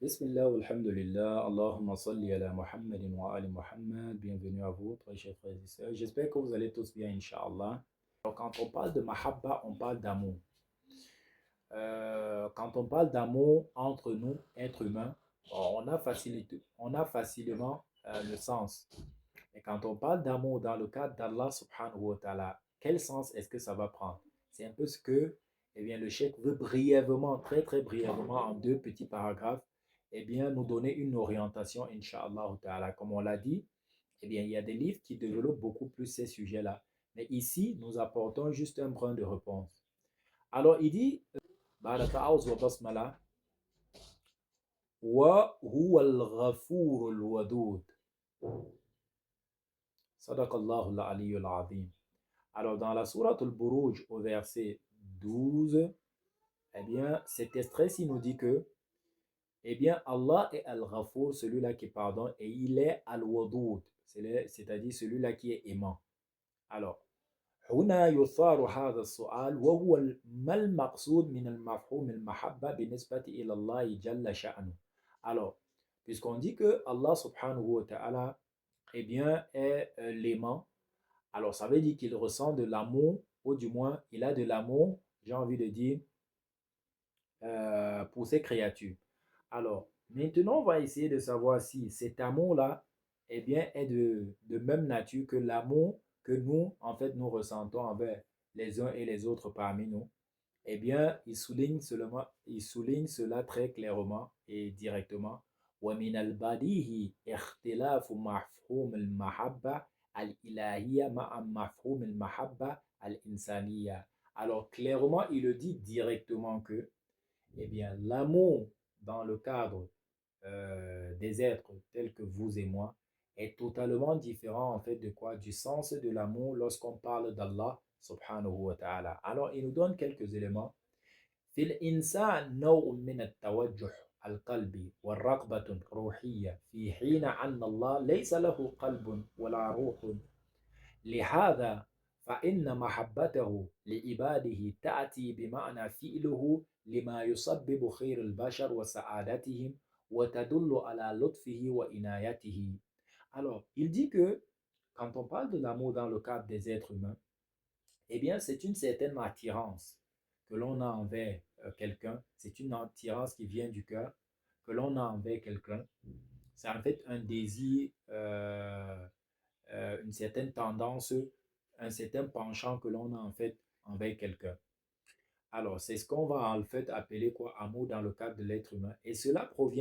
Bismillah, alhamdulillah, Allahumma salli ala Muhammadin wa ali Muhammad. Bienvenue à vous, très chers frères et sœurs. J'espère que vous allez tous bien, Inch'Allah. Alors, quand on parle de mahabba, on parle d'amour. Quand on parle d'amour entre nous, êtres humains, on a facilement le sens. Et quand on parle d'amour dans le cadre d'Allah subhanahu wa ta'ala, quel sens est-ce que ça va prendre? C'est un peu ce que le cheikh veut brièvement, très très brièvement, en deux petits paragraphes, nous donner une orientation, Inch'Allah ta'ala. Comme on l'a dit, il y a des livres qui développent beaucoup plus ces sujets-là. Mais ici, nous apportons juste un brin de réponse. Alors, il dit, Baraka'awz wa basmala, wa huwa al-ghafur al-wadud. Sadaqallahu al-aliyyul azim. Alors, dans la sourate al-Buruj, au verset 12, cet extrait-ci nous dit que, Allah est Al-Ghafour, celui-là qui pardonne, et il est Al-Wadud, c'est-à-dire celui-là qui est aimant. Alors, هنا يثار هذا السؤال وهو ما المقصود من المفهوم المحبة بالنسبة إلى الله جل شأنه. Alors, puisqu'on dit que Allah subhanahu wa ta'ala est l'aimant, alors ça veut dire qu'il ressent de l'amour, ou du moins il a de l'amour, j'ai envie de dire, pour ses créatures. Alors, maintenant, on va essayer de savoir si cet amour-là est de même nature que l'amour que nous, en fait, nous ressentons envers les uns et les autres parmi nous. Il souligne cela très clairement et directement. ومن البديهي اختلاف مفهوم المحبة الإلهية مع مفهوم المحبة الإنسانية. Alors, clairement, il le dit directement que l'amour dans le cadre des êtres tels que vous et moi est totalement différent en fait de quoi? Du sens de l'amour lorsqu'on parle d'Allah subhanahu wa ta'ala. Alors, il nous donne quelques éléments. في الإنسان نوع من التوجه القلبي والرغبة روحية في حين أن الله ليس له قلب ولا روح لهذا فإن محبته لعباده تأتي بمعنى فعله لما يسبب خير البشر وسعادتهم وتدل على لطفه وعنايته. Alors, il dit que quand on parle de l'amour dans le cadre des êtres humains, c'est une certaine attirance que l'on a envers quelqu'un. C'est une attirance qui vient du cœur que l'on a envers quelqu'un. C'est en fait un désir, une certaine tendance, un certain penchant que l'on a en fait envers quelqu'un. Alors, c'est ce qu'on va en fait appeler quoi? Amour dans le cadre de l'être humain. Et cela provient